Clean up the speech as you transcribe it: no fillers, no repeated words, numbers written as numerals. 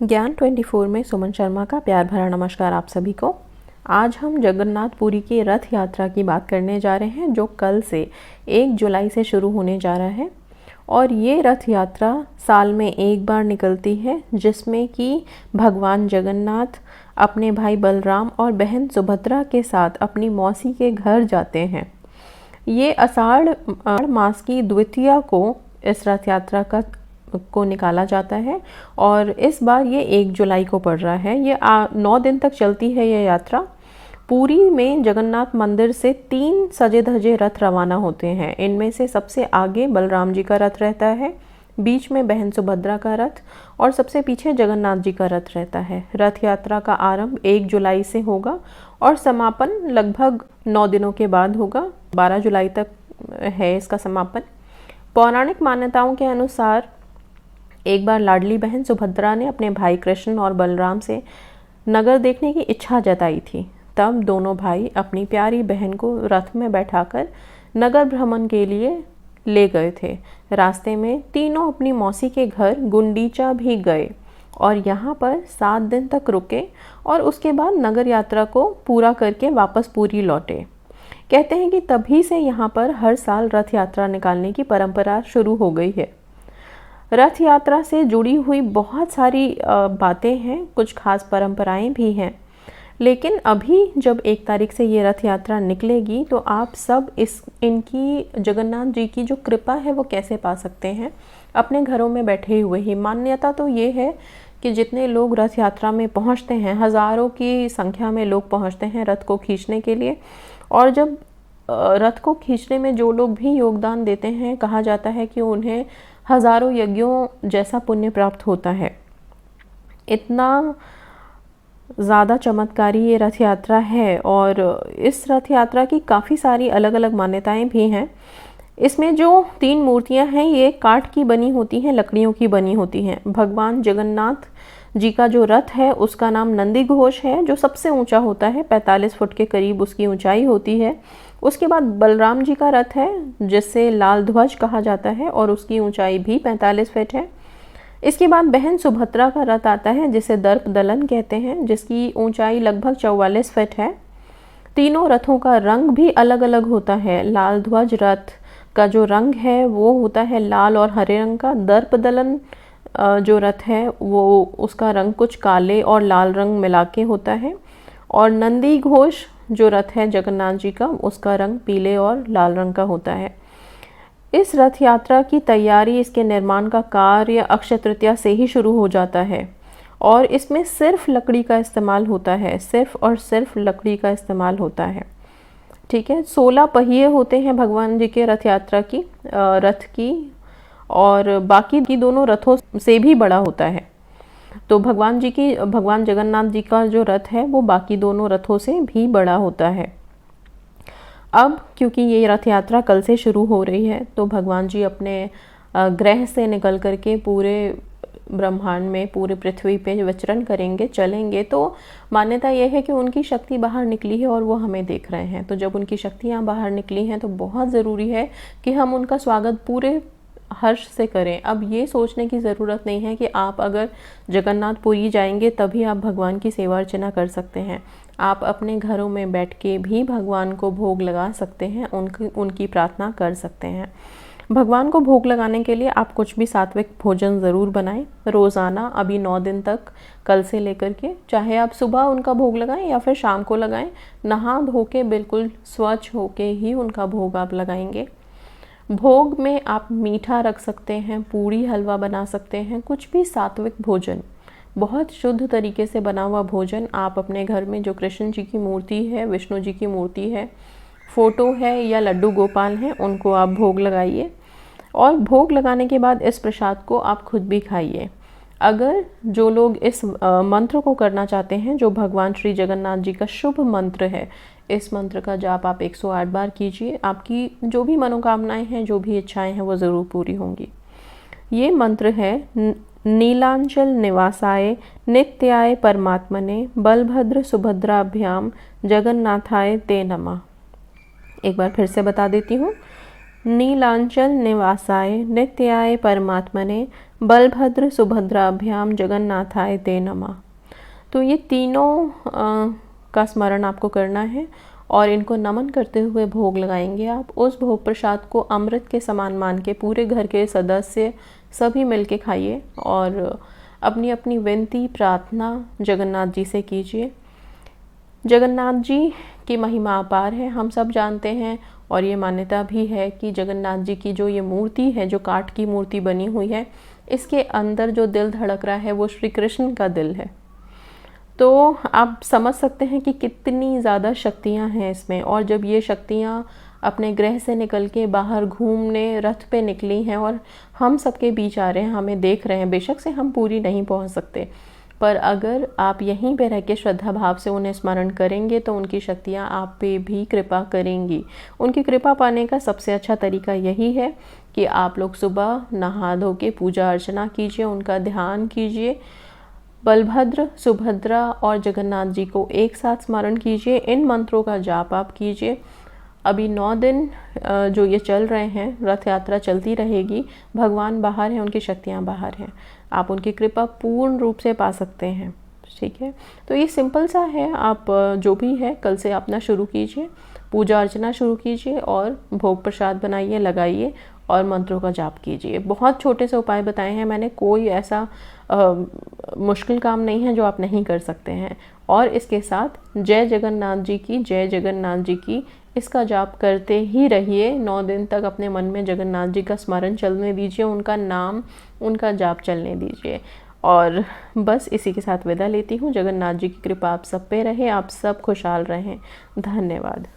ज्ञान 24 में सुमन शर्मा का प्यार भरा नमस्कार आप सभी को। आज हम जगन्नाथपुरी की रथ यात्रा की बात करने जा रहे हैं, जो कल से 1 जुलाई से शुरू होने जा रहा है। और ये रथ यात्रा साल में एक बार निकलती है, जिसमें कि भगवान जगन्नाथ अपने भाई बलराम और बहन सुभद्रा के साथ अपनी मौसी के घर जाते हैं। ये आषाढ़ मास की द्वितीया को इस रथ यात्रा को निकाला जाता है और इस बार ये 1 जुलाई को पड़ रहा है। ये 9 दिन तक चलती है ये यात्रा। पुरी में जगन्नाथ मंदिर से 3 सजे धजे रथ रवाना होते हैं। इनमें से सबसे आगे बलराम जी का रथ रहता है, बीच में बहन सुभद्रा का रथ और सबसे पीछे जगन्नाथ जी का रथ रहता है। रथ यात्रा का आरंभ 1 जुलाई से होगा और समापन लगभग 9 दिनों के बाद होगा। 12 जुलाई तक है इसका समापन। पौराणिक मान्यताओं के अनुसार एक बार लाडली बहन सुभद्रा ने अपने भाई कृष्ण और बलराम से नगर देखने की इच्छा जताई थी। तब दोनों भाई अपनी प्यारी बहन को रथ में बैठाकर नगर भ्रमण के लिए ले गए थे। रास्ते में तीनों अपनी मौसी के घर गुंडीचा भी गए और यहाँ पर 7 दिन तक रुके और उसके बाद नगर यात्रा को पूरा करके वापस पुरी लौटे। कहते हैं कि तभी से यहाँ पर हर साल रथ यात्रा निकालने की परंपरा शुरू हो गई है। रथ यात्रा से जुड़ी हुई बहुत सारी बातें हैं, कुछ खास परंपराएं भी हैं। लेकिन अभी जब 1 तारीख से ये रथ यात्रा निकलेगी तो आप सब इनकी जगन्नाथ जी की जो कृपा है वो कैसे पा सकते हैं अपने घरों में बैठे हुए ही। मान्यता तो ये है कि जितने लोग रथ यात्रा में पहुंचते हैं, हज़ारों की संख्या में लोग पहुंचते हैं रथ को खींचने के लिए। और जब रथ को खींचने में जो लोग भी योगदान देते हैं, कहा जाता है कि उन्हें हज़ारों यज्ञों जैसा पुण्य प्राप्त होता है। इतना ज़्यादा चमत्कारी ये रथ यात्रा है और इस रथ यात्रा की काफ़ी सारी अलग अलग मान्यताएं भी हैं। इसमें जो 3 मूर्तियां हैं ये काठ की बनी होती हैं, लकड़ियों की बनी होती हैं। भगवान जगन्नाथ जी का जो रथ है उसका नाम नंदी घोष है, जो सबसे ऊंचा होता है, 45 फुट के करीब उसकी ऊंचाई होती है। उसके बाद बलराम जी का रथ है, जिसे लाल ध्वज कहा जाता है और उसकी ऊंचाई भी 45 फीट है। इसके बाद बहन सुभद्रा का रथ आता है, जिसे दर्प दलन कहते हैं, जिसकी ऊंचाई लगभग 44 फीट है। तीनों रथों का रंग भी अलग अलग होता है। लाल ध्वज रथ का जो रंग है वो होता है लाल और हरे रंग का। दर्प दलन जो रथ है वो उसका रंग कुछ काले और लाल रंग मिला के होता है। और नंदी घोष जो रथ है जगन्नाथ जी का, उसका रंग पीले और लाल रंग का होता है। इस रथ यात्रा की तैयारी, इसके निर्माण का कार्य अक्षय तृतीया से ही शुरू हो जाता है और इसमें सिर्फ लकड़ी का इस्तेमाल होता है, सिर्फ और सिर्फ लकड़ी का इस्तेमाल होता है। ठीक है। 16 पहिए होते हैं भगवान जी के रथ यात्रा की, रथ की, और बाकी की दोनों रथों से भी बड़ा होता है। तो भगवान जगन्नाथ जी का जो रथ है वो बाकी दोनों रथों से भी बड़ा होता है। अब क्योंकि ये रथ यात्रा कल से शुरू हो रही है तो भगवान जी अपने ग्रह से निकल करके पूरे ब्रह्मांड में, पूरे पृथ्वी पे विचरण करेंगे, चलेंगे। तो मान्यता यह है कि उनकी शक्ति बाहर निकली है और वो हमें देख रहे हैं। तो जब उनकी शक्तियाँ बाहर निकली हैं तो बहुत ज़रूरी है कि हम उनका स्वागत पूरे हर्ष से करें। अब ये सोचने की ज़रूरत नहीं है कि आप अगर जगन्नाथपुरी जाएंगे तभी आप भगवान की सेवा अर्चना कर सकते हैं। आप अपने घरों में बैठ के भी भगवान को भोग लगा सकते हैं, उनकी प्रार्थना कर सकते हैं। भगवान को भोग लगाने के लिए आप कुछ भी सात्विक भोजन ज़रूर बनाएं रोज़ाना, अभी 9 दिन तक, कल से लेकर के। चाहे आप सुबह उनका भोग लगाएं या फिर शाम को लगाएं, नहा धो के बिल्कुल स्वच्छ होके ही उनका भोग आप लगाएंगे। भोग में आप मीठा रख सकते हैं, पूड़ी हलवा बना सकते हैं, कुछ भी सात्विक भोजन, बहुत शुद्ध तरीके से बना हुआ भोजन आप अपने घर में, जो कृष्ण जी की मूर्ति है, विष्णु जी की मूर्ति है, फ़ोटो है या लड्डू गोपाल हैं, उनको आप भोग लगाइए। और भोग लगाने के बाद इस प्रसाद को आप खुद भी खाइए। अगर जो लोग इस मंत्र को करना चाहते हैं, जो भगवान श्री जगन्नाथ जी का शुभ मंत्र है, इस मंत्र का जाप आप 108 बार कीजिए। आपकी जो भी मनोकामनाएं हैं, जो भी इच्छाएं हैं, वो ज़रूर पूरी होंगी। ये मंत्र है नीलांचल निवासाय नित्याय परमात्मने बलभद्र सुभद्राभ्याम जगन्नाथाय ते नमः। एक बार फिर से बता देती हूँ। नीलांचल निवासाय नित्याय परमात्मने बलभद्र सुभद्राभ्याम जगन्नाथाय ते नमः। तो ये तीनों का स्मरण आपको करना है और इनको नमन करते हुए भोग लगाएंगे आप। उस भोग प्रसाद को अमृत के समान मान के पूरे घर के सदस्य सभी मिलके खाइए और अपनी अपनी विनती प्रार्थना जगन्नाथ जी से कीजिए। जगन्नाथ जी की महिमा अपार है, हम सब जानते हैं और ये मान्यता भी है कि जगन्नाथ जी की जो ये मूर्ति है, जो काठ की मूर्ति बनी हुई है, इसके अंदर जो दिल धड़क रहा है वो श्री कृष्ण का दिल है। तो आप समझ सकते हैं कि कितनी ज़्यादा शक्तियाँ हैं इसमें। और जब ये शक्तियाँ अपने ग्रह से निकल के बाहर घूमने रथ पे निकली हैं और हम सबके बीच आ रहे हैं, हमें देख रहे हैं, बेशक से हम पूरी नहीं पहुंच सकते, पर अगर आप यहीं पे रह के श्रद्धा भाव से उन्हें स्मरण करेंगे तो उनकी शक्तियाँ आप पे भी कृपा करेंगी। उनकी कृपा पाने का सबसे अच्छा तरीका यही है कि आप लोग सुबह नहा धो के पूजा अर्चना कीजिए, उनका ध्यान कीजिए, बलभद्र सुभद्रा और जगन्नाथ जी को एक साथ स्मरण कीजिए, इन मंत्रों का जाप आप कीजिए। अभी 9 दिन जो ये चल रहे हैं, रथ यात्रा चलती रहेगी, भगवान बाहर हैं, उनकी शक्तियाँ बाहर हैं, आप उनकी कृपा पूर्ण रूप से पा सकते हैं। ठीक है, तो ये सिंपल सा है। आप जो भी है कल से अपना शुरू कीजिए, पूजा अर्चना शुरू कीजिए और भोग प्रसाद बनाइए, लगाइए और मंत्रों का जाप कीजिए। बहुत छोटे से उपाय बताए हैं मैंने, कोई ऐसा मुश्किल काम नहीं है जो आप नहीं कर सकते हैं। और इसके साथ जय जगन्नाथ जी की, जय जगन्नाथ जी की, इसका जाप करते ही रहिए। 9 दिन तक अपने मन में जगन्नाथ जी का स्मरण चलने दीजिए, उनका नाम, उनका जाप चलने दीजिए। और बस इसी के साथ विदा लेती हूँ। जगन्नाथ जी की कृपा आप सब पे रहे, आप सब खुशहाल रहें। धन्यवाद।